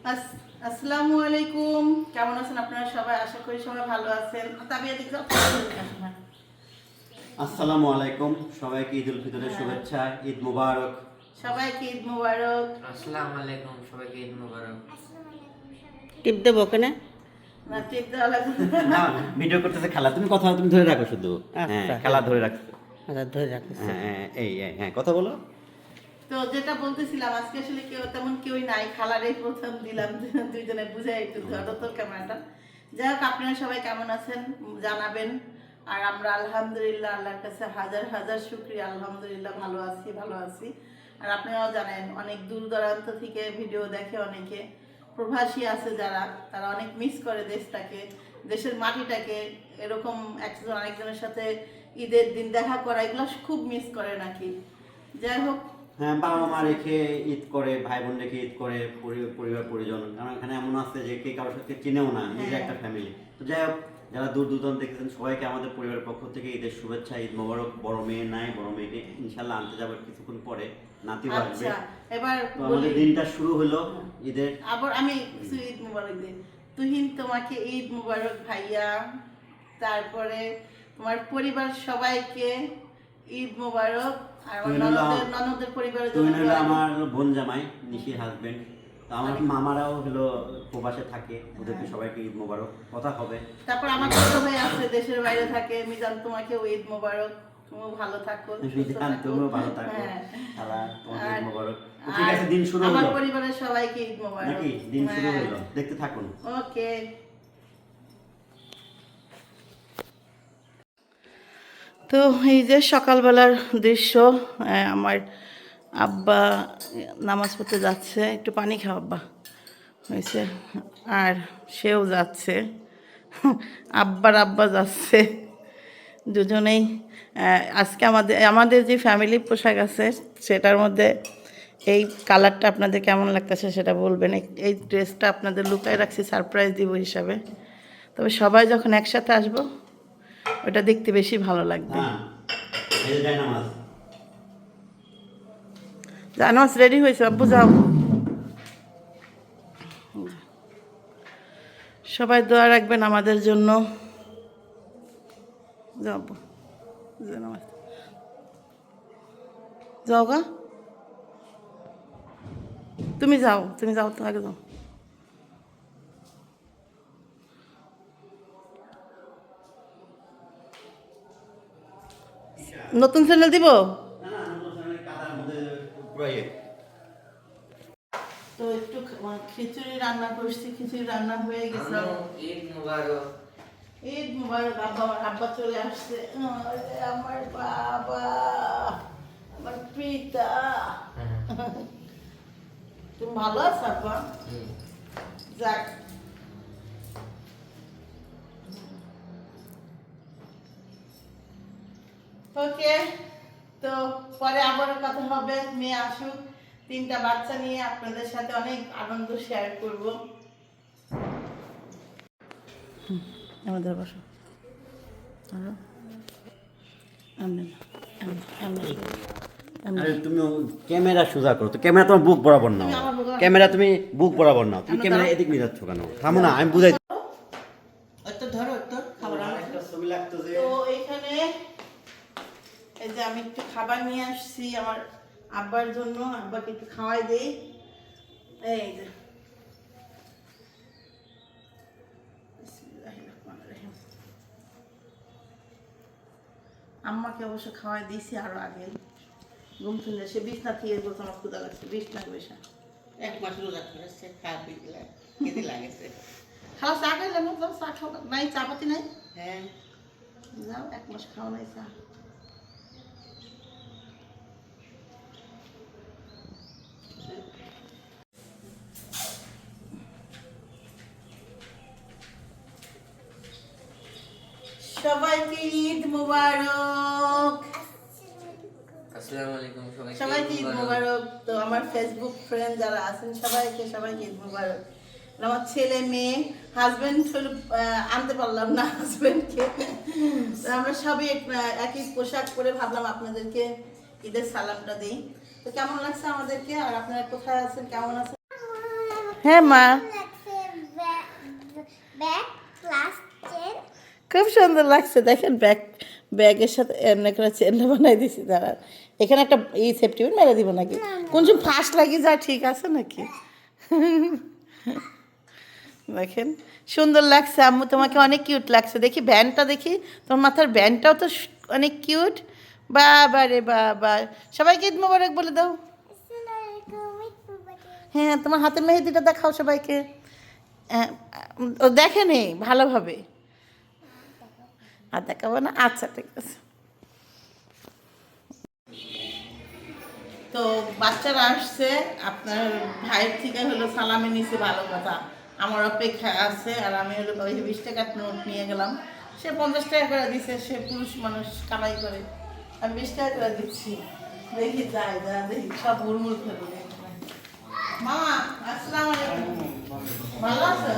আসসালামু আলাইকুম, কেমন আছেন আপনারা সবাই? আশা করি সবাই ভালো আছেন। আসসালামু আলাইকুম, সবাইকে ঈদ উল ফিতরের শুভেচ্ছা, ঈদ মুবারক। সবাইকে ঈদ মুবারক। আসসালামু আলাইকুম, সবাইকে ঈদ মুবারক। টিপ দেবো কেনে? না, টিপ দেওয়া লাগবে না, ভিডিও করতেছে খালা, তুমি কথা তুমি ধরে রাখো শুধু। হ্যাঁ, আচ্ছা। খালা ধরে রাখছে। আচ্ছা, ধরে রাখিস। হ্যাঁ, হ্যাঁ, কথা বলো। তো যেটা বলতেছিলাম, আজকে আসলে তেমন কেউই নাই, খালারই প্রথম দিলাম দুইজনে বুঝে একটু ধরো তো ক্যামেরাটা। যাই হোক, আপনারা সবাই কেমন আছেন জানাবেন। আর আমরা আলহামদুলিল্লাহ আল্লাহর কাছে হাজার হাজার শুকরিয়া, আলহামদুলিল্লাহ ভালো আছি। আর আপনারাও জানেন, অনেক দূর দূরান্ত থেকে ভিডিও দেখে অনেকে, প্রবাসী আছে যারা, তারা অনেক মিস করে দেশটাকে, দেশের মাটিটাকে। এরকম একজন আরেকজনের সাথে ঈদের দিন দেখা করা, এগুলো খুব মিস করে নাকি। যাই হোক, হ্যাঁ, বাবা মা রেখে ঈদ করে, ভাই বোন রেখে ঈদ করে, পরিবার পরিজন। কারণ এখানে এমন আছে যে কে কারোর সাথে চিনেও না, নিজে একটা ফ্যামিলি। তো যাই হোক, যারা দূর দূরান্ত দেখতেছেন সবাইকে আমাদের পরিবারের পক্ষ থেকে ঈদের শুভেচ্ছা, ঈদ মোবারক। বড় মেয়ে নাই, বড় মেয়েকে ইনশাল্লাহ আনতে যাবো কিছুক্ষণ পরে, নাতিও আসবে। আচ্ছা, এবার তো আমাদের দিনটা শুরু হলো ঈদের। আবার আমি কিছু ঈদ মুবারক দিই। তুহিন, তোমাকে ঈদ মুবারক ভাইয়া। তারপরে তোমার পরিবার সবাইকে ঈদ মুবারক। আর আমার ননদের পরিবারের জন্য তুহিন হলো আমার বোন জামাই, নিশির হাজবেন্ড। তো আমার মামারাও হলো প্রবাসে থাকে, ওদেরকে সবাইকে ঈদ মোবারক। কথা হবে। তারপর আমার ছোট ভাই আছে, দেশের বাইরে থাকে, মিজান, তোমাকেও ঈদ মুবারক। তুমিও ভালো থাকো, সুস্থ থাকো। তুমিও ভালো থাকো। হ্যাঁ। খালা, তোমাকে ঈদ আর- মোবারক। তো ঠিক আছে, আর দিন শুরু আমার হলো পরিবারের সবাইকে ঈদ মুবারক। নাকি? দিন শুরু হ্যাঁ। হলো, দেখতে থাকুন। ওকে। তো এই যে সকালবেলার দৃশ্য, আমার আব্বা নামাজ পড়তে যাচ্ছে, একটু পানি খাও আব্বা হয়েছে, আর সেও যাচ্ছে, আব্বা যাচ্ছে, দুজনেই। আজকে আমাদের যে ফ্যামিলি পোশাক আছে সেটার মধ্যে এই কালারটা আপনাদের কেমন লাগতেছে সেটা বলবেন। এই ড্রেসটা আপনাদের লুকায় রাখছি সারপ্রাইজ দিব হিসাবে, তবে সবাই যখন একসাথে আসবো ওটা দেখতে বেশি ভালো লাগবে। হ্যাঁ, এই যে নামাজ। জানাস রেডি হয়েছে আব্বু, যাও। সবাই দোয়া রাখবেন আমাদের জন্য। যাও আব্বু, নামাজ যাও গা, তুমি যাও তো আগে যাও। নতুন চ্যানেল দিব। তো একটু খিচুড়ি রান্না করছি, খিচুড়ি রান্না হয়ে গেছে। ঈদ মুবারক। ঈদ মুবারক। আব্বা চলে আসছে। আরে আমার বাবা, আমার পিতা। তুমি ভালো আছো আব্বা? যাক, ওকে। তো পরে আবারও কথা হবে, মেয়ে আসুক, 3টা বাচ্চা নিয়ে আপনাদের সাথে অনেক আনন্দ শেয়ার করব। আমাদের বসো। আরে তুমি ক্যামেরা সোজা করো তো, ক্যামেরা তোমার বুক বরাবর নাও। তুমি আমার বুক বরাবর- ক্যামেরা তুমি বুক বরাবর নাও, তুমি আমরা ক্যামেরা দাঁড়াও। এদিক নিয়ে যাচ্ছ কেন? থামো না, আমি বুঝাই। তো ধরো তো খাবার একটা ছবি লাগতেছে। তো এখানে এই যে আমি একটু খাবার নিয়ে আসছি আমার আব্বার জন্য, আব্বাকে একটু খাওয়াই দেই। এই যে বিসমিল্লাহিররহমানিররহিম। আম্মাকে অবশ্য খাওয়াই দিয়েছি আরো আগে, ঘুম থেকে সে বিছনা থেকে বলছে আমার ক্ষুধা লাগছে, বিছনা বসে 1 মাস রোজা করেছে, খাবি কেদি লাগেছে। খাওয়া চা খাইলে না, চা খাও নাই, চা পাতি নাই, হ্যাঁ, যাও 1 মাস খাওয়া নাই চা। সবাইকে ঈদ মুবারক। আসসালামু আলাইকুম, সবাইকে ঈদ মুবারক। তো আমার ফেসবুক ফ্রেন্ড যারা আছেন সবাইকে ঈদ মুবারক। আমার ছেলে মেয়ে, হাজবেন্ড আনতে পারলাম না হাজবেন্ডকে। আমরা সবাই একই পোশাক পরে ভাবলাম আপনাদেরকে ঈদের সালামটা দিই। তো কেমন লাগছে আমাদেরকে, আর আপনারা কোথায় আছেন, কেমন আছেন? হ্যাঁ মা, ব্যাগ ক্লাস 10 খুব সুন্দর লাগছে। দেখেন ব্যাগের সাথে এমনি করে চেনটা বানাই দিছি। দাঁড়ান, এখানে একটা সেফটি পিন মেরে দিব নাকি? কোন সময় ফার্স্ট লাগিয়ে যায়, ঠিক আছে নাকি? দেখেন সুন্দর লাগছে আম্মু, তোমাকে অনেক কিউট লাগছে। দেখি ব্যান্ডটা, দেখি তোমার মাথার ব্যান্ডটাও তো অনেক কিউট। বাবা রে বাবা, সবাইকে ঈদ মোবারক বলে দাও। হ্যাঁ, তোমার হাতের মেহেদিটা দেখাও সবাইকে। ও দেখে নেই ভালোভাবে, আর দেখাবো না? আচ্ছা ঠিক আছে। তো বাচ্চারা আসছে, আপনার ভাইয়ের থেকে হলো সালামি নিছে, ভালো কথা। আমার অপেক্ষা আছে, আর আমি হলো ওই 20 টাকার নোট নিয়ে গেলাম। সে 50 টাকা করে দিছে, সে পুরুষ মানুষ কামাই করে, আমি 20 টাকা করে দিচ্ছি। দেখি যায় দেখি সব মুড়মুড় করে। মামা আসসালামু আলাইকুম, ভালো আছো?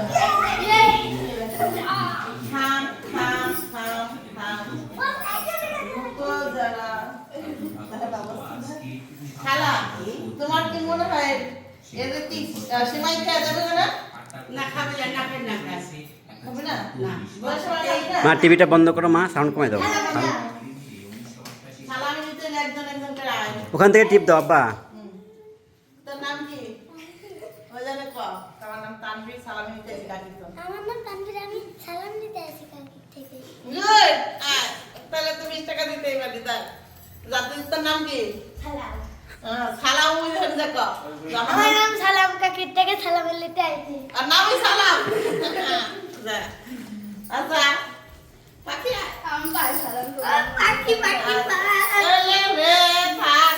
থাম থাম থাম থাম, রুকো যারা। খালা, তোমার কি মনে হয় এদের কি সেমাই খাওয়া যাবে না? না খাবে না, না খাবে না, হবে না? না। বয়স হয় নাই না? মা টিভিটা বন্ধ করো, মা সাউন্ড কমাই দাও। সালামি দিতে হলে একজন একজন করে আয়। ওখান থেকে টিপ দাও আব্বা। তোর নাম কি? ওই জানে ক, তোমার নাম তানভীর, সালামি দিতে এসে ডাকি তো। আমার নাম তানভীর, আমি সালাম দিতে আসি কাকি থেকে। গুড, তাহলে তুমি 20 টাকা দিতেই পারি। তার জাতির তোর নাম কি? সালাম। সালাম ওই ধরে দেখো, আমার নাম সালাম, কাকির থেকে সালাম নিতে আসি। আর নামই সালাম। যা। আচ্ছা পাখি আয়। আমি বাই সালাম করব। পাখি পাখি এলে রে, থাক,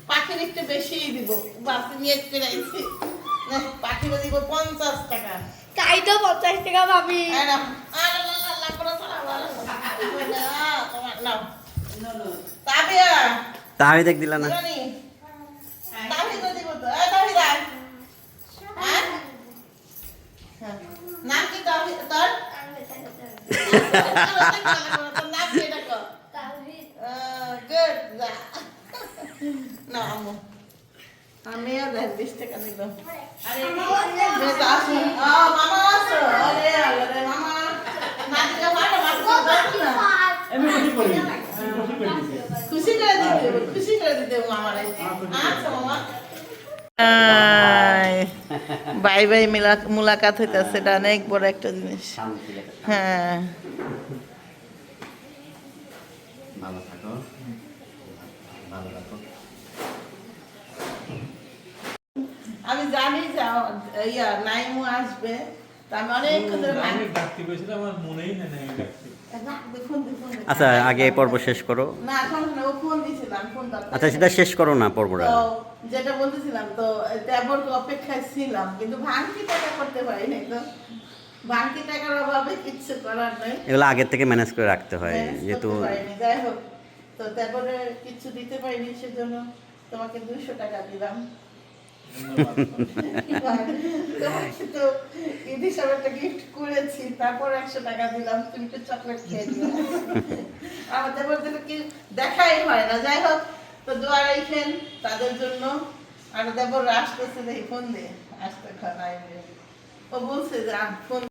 পাখির একটু বেশিই দিব। বাসি নিয়ে একটু রাখছি, পাখির দিব 50 টাকা। তাই তো 50 টাকা পাবি। এই নাও। আরে লা লা লা করে সালাম, তোমার নাও। তাবিয়া, তাহলে দেখ দিলা না। রানী, তাবি তো দিব তো। এই তাবি দা। হ্যাঁ? হ্যাঁ। নাম কি তাবি তোর? তোর নাম কি এটা কর? গুড, যা। না আম্মু, আমিও 20 টাকা নিল। আরে বেশ আসুন। মামা আসো। আরে আরে মামা, নাতিটা ভালো, মাতৃ না। খুশি করে দিতে, খুশি করে দিতে মামারে। আচ্ছা মামা। বাই বাই মুলাকাত হইতেছে, এটা অনেক বড় একটা জিনিস। হ্যাঁ, ভালো থাকো, ভালো থাকো। আমি জানি যে ইয়া নাইমু আসবে, তা আমি অনেকক্ষণ ধরে আমি ডাকতে গেছিলাম, আমার মনেই নেই না আমি ডাকতে। ফোন দিই। আচ্ছা আগে এই পর্ব শেষ করো। না সমস্যা না, ও ফোন দিয়েছিলাম, ফোন দরকার। আচ্ছা সেটা শেষ করো না পর্বটা। তো যেটা বলতেছিলাম, তো দেবর অপেক্ষায় ছিলাম, কিন্তু ভাঙতি টাকা করতে পারি নাই। তো ভাঙতি টাকার অভাবে কিচ্ছু করার নেই, এগুলো আগের থেকে ম্যানেজ করে রাখতে হয়, ম্যানেজ যেহেতু করতে পারিনি। যাই হোক, তো দেবরে কিছু দিতে পারিনি, সেজন্য তোমাকে 200 টাকা দিলাম। তোমাকে তো ঈদ হিসাবে একটা গিফট করেছি, তারপর 100 টাকা দিলাম, তুমি তো চকলেট খেয়ে দিলে। আমার দেবর দিলে কি দেখাই হয় না। যাই হোক, তো দোয়া রাখেন তাদের জন্য। আর দেবর আসতেছে, দেখি ফোন দিয়ে আসতে খাই। ও বলছে যে ফোন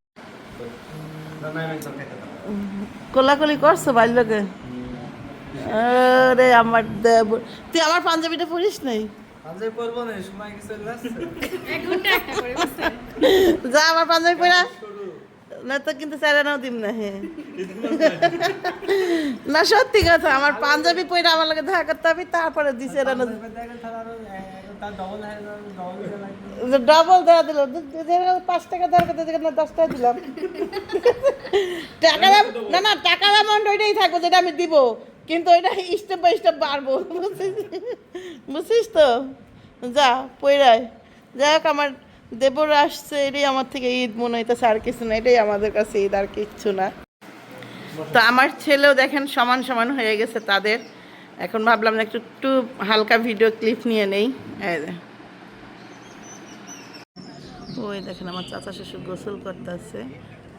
কোলাকুলি করছো বাল্যকে। আরে আমার দেবর, তুই আমার পাঞ্জাবিটা পরিস নাই? আজকে পড়বো না, সময় কি চলে আসছে? যা আমার পাঞ্জাবি পরা, না তো কিন্তু স্যারেনাও দিম না। হ্যাঁ না, সত্যি কথা, আমার পাঞ্জাবি পরে আমার লাগে দেখা করতে হবে, তারপরে দিছে রানা ডবল দেওয়া দিল। 5 টাকা দেওয়ার কথা, 10 টাকা দিলাম। টাকার না না, টাকার অ্যামাউন্ট ওইটাই থাকবো যেটা আমি দিব, কিন্তু ওইটা স্টেপ বাই স্টেপ বাড়বো, বুঝছিস তো? যা পয়রায়। যাই হোক, আমার দেবর আসছে, এটাই আমার থেকে ঈদ মনে হইতেছে, আর কিছু না। এটাই আমাদের কাছে ঈদ, আর কিচ্ছু না। তো আমার ছেলেও দেখেন সমান সমান হয়ে গেছে তাদের। এখন ভাবলাম না একটু হালকা ভিডিও ক্লিপ নিয়ে নেই। এই যে ওই দেখেন আমার চাচা শ্বশুর গোসল করতেছে,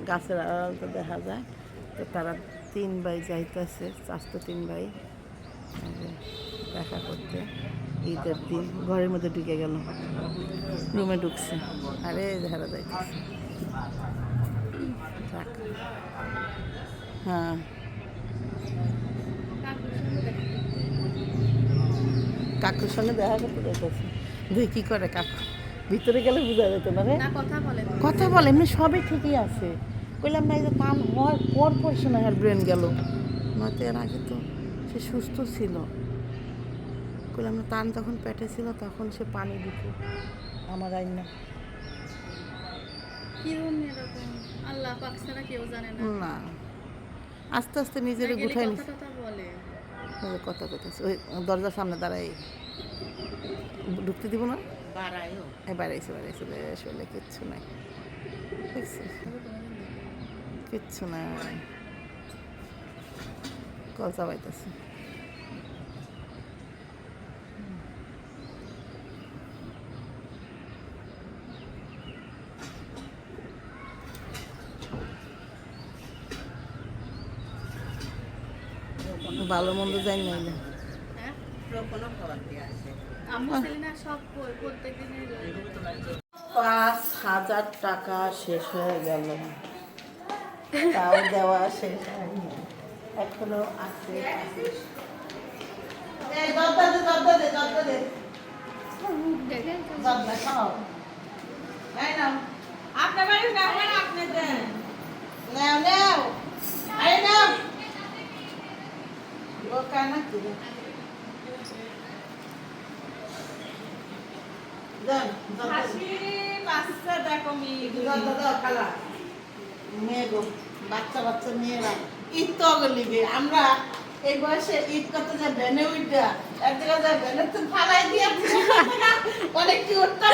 গাছের আড়ালটা দেখা যায়। তো তারা 3 ভাই যাইতেছে, চাচতো 3 ভাই দেখা করতে। ঈদের দিন ঘরের মধ্যে ঢুকে গেল, রুমে ঢুকছে, আরে ঝাড়া যাইতেছে। থাক। হ্যাঁ কাকুর সঙ্গে দেখা করতে যাইতেছে, দেখি কি করে কাকু, ভিতরে গেলে বোঝা যেত না রে। কথা বলে এমনি সবই ঠিকই আছে, বললাম না এই যে কান হওয়ার পর পর শোনা আর ব্রেন গেল, নয়তো এর আগে তো সে সুস্থ ছিল। বললাম না টান যখন পেটে ছিল তখন সে পানি দিত আমার আইন না। আল্লাহ পাক ছাড়া কেউ জানে না। না আস্তে আস্তে নিজের গুঠাই নিচ্ছে, কথা বলে কথা কইতেছে ওই দরজার সামনে দাঁড়াই, ঢুকতে দিব না। বাড়ায়ও বাড়াইছে বাড়াইছে আসলে কিচ্ছু নাই, দেখছিস কিচ্ছু নাই, কল চাবাইতেছে। ভালো মন্দ যাই নাই না, হ্যাঁ কোনো খাবার দিয়ে আছে আম্মু সেলিনা সব প্রত্যেকদিনই 5,000 টাকা শেষ হয়ে গেল, তাও দেওয়া শেষ হয়নি, এখনো আছে। এই দরজা দে, দরজা দে, দরজা দে, দরজা খাও। এই নাও, আপনার বাড়ির ব্যাপার আপনি দেন, নাও নাও, এই নাও। বোকা নাকি রে? দেন, দরজা বাচ্চা বাচ্চা মেয়েরা ঈদ তো গলিবে, আমরা এই বয়সে ঈদ করতে যা ভ্যানে উঠা এক জায়গায় যা ভ্যানে তো ফালাই দিয়ে অনেক কি উঠতাম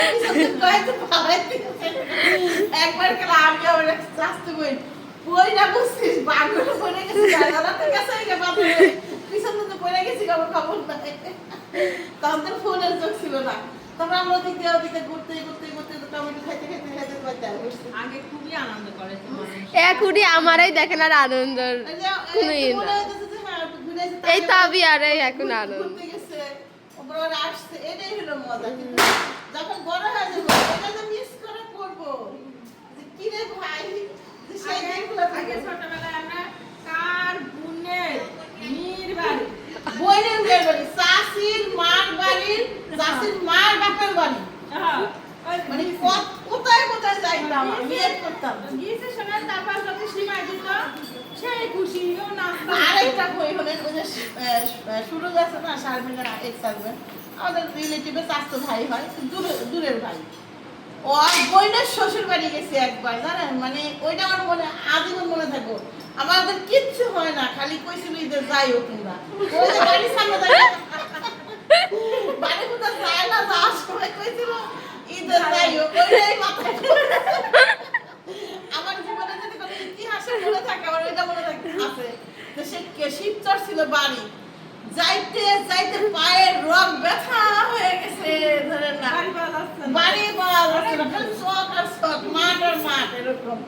ফালাই দিয়েছে। একবার গেলে আমি আমার চাষতে বই বই না বুঝছিস বাঘগুলো পড়ে গেছি, জানালাতে গেছে পিছনে তো পড়ে গেছি, খবর খবর নাই, তখন তো ফোনের চোখ ছিল না। তারপর আমরা ওদিকে ওদিকে ঘুরতে ঘুরতে ঘুরতে টমেটো খাইতে খাইতে খাইতে খাইতে আগে খুবই আনন্দ করে এখনই আমারই দেখেন আর আনন্দ কোনো ই না। এই তো আমি আর এই এখন আনন্দ। ঘুরতে গেছে ওপর ওরা আসছে, এটাই হলো মজা। কিন্তু যখন বড় হয়ে যাবো এটা তো মিস করে করবো যে কি রে ভাই, যে সেই দিনগুলো আগে ছোটবেলায় আমরা কার বোনের মির বাড়ি বইনের বিয়ের বাড়ি, চাষির মার বাড়ির, চাষির মার বাপের বাড়ি, মানে কোথায় কোথায় যাইতাম বিয়ে করতাম। গিয়েছে শোনা, তারপর যত সীমা দিত সেই খুশি ও নাস্তা। আরেকটা বই হলে ওই যে শুরু গেছে না শারমিনের এক সালবেন, আমাদের রিলেটিভে চাচতো ভাই হয়, দূরের ভাই, ও বইনের শ্বশুর বাড়ি গেছে একবার জানেন, মানে ওইটা আমার মনে আজীবন মনে থাকবো। আমাদের কিচ্ছু হয় না, খালি কইছিল যে যাইও তোমরা, ওই যে বাড়ির সামনে বাড়ি কোথাও যায় না, যাওয়ার সময় কইছিল ঈদে যাইও, ওইটাই মাথায় আমার জীবনে যদি কোনো ইতিহাসে মনে থাকে আমার ওইটা মনে আছে যে সে শিবচর ছিল বাড়ি, যাইতে যাইতে পায়ের রগ ব্যথা হয়ে গেছে, ধরেন না বাড়ি পাওয়া যাচ্ছে না, খালি শখ আর শখ, মাঠ আর মাঠ, এরকম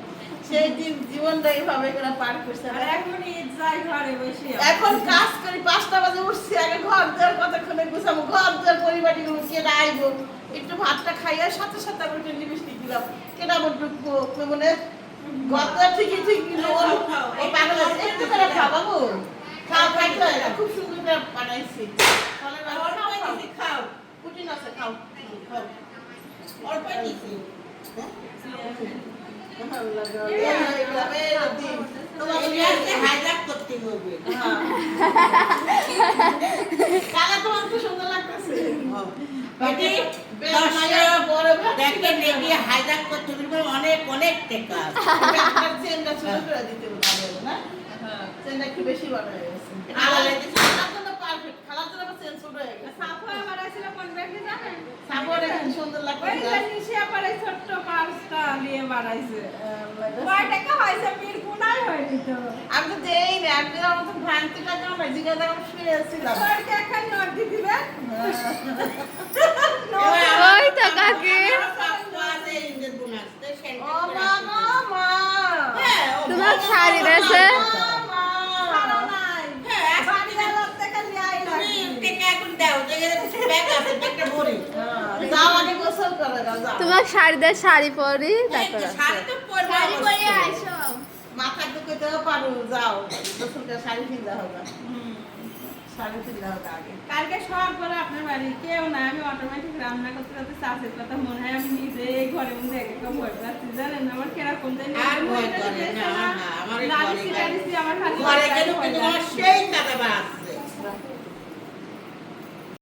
সেই দিন জীবনটা এইভাবে করে পার করছে। আর এখন ঈদ যাই ঘরে বসে এখন কাজ করি 5টা বাজে উঠছি, আগে ঘর দেওয়ার কতক্ষণে গুছাবো, ঘর দেওয়ার পরিবারটি কেনা আইবো, একটু ভাতটা খাইয়া সাথে সাথে আমি একটু লিপস্টিক দিলাম, কেনা আমার ঢুকবো মানে ঘর দেওয়ার ঠিকই ঠিক দিল, ও পাগল আছে, একটু করে খাওয়াবো, খাও খাইতে খুব সুন্দর করে বানাইছি, খাও পুটিন আছে, খাও খাও অল্প নিছি হাইলাইট করতে হবে। কালা তোমার খুব সুন্দর লাগতেছে, দেখেন এটি হাইলাইট করতে হবে, অনেক অনেক টাকা। চেনটা ছোট করে দিতে হবে না, চেনটা একটু বেশি বড় হয়ে গেছে, পারফেক্ট, খালার জন্য চেন ছোট হয়ে গেছে। সাফা আমার আসলে কোন ব্যাগে জানেন? সাপোর্ট এখন সুন্দর ওই লাগতেছে, যে নিশে পারে ছোট্ট পাঁচটা নিয়ে বানাইছে। কয় টাকা হয়েছে মির কোনায় হয়নি তো। আমি তো দেই না, আমি আমার মতো ভ্রান্তিটা কেমন হয়, জিজ্ঞাসা আমি শুয়েছিলাম। তোরকে এখন নোট দিয়ে দিবে। ওই তো কাকি ও মা গো মা, তোমার শাড়ি দেছে ভালো নাই। হ্যাঁ, বাড়ি গেল থেকে নিয়ে আইলা। টাকা এখন দাও, ব্যাগ আছে করে দাও যাও তোমার শাড়ি দিয়ে শাড়ি পরি এই তারপর তো শাড়ি তো পরবো শাড়ি পরে অবশ্যই। আইসো মাথা টুকে দেওয়া পারো যাও গোসলটা শাড়ি কিনতে হবে শাড়ি কিনতে হবে আগে কালকে সব করে আপনার বাড়ি কেউ না আমি অটোমেটিক রান্না করতে করতে চাষের কথা মনে হয় আমি নিজে ঘরে মধ্যে এক একটা ভয় পাচ্ছি জানেন আমার কিরকম জানি আর ভয় করে না, না, আমার এই ঘরে আমার খালি ঘরে গেলে কিন্তু আমার সেই কাদাবাস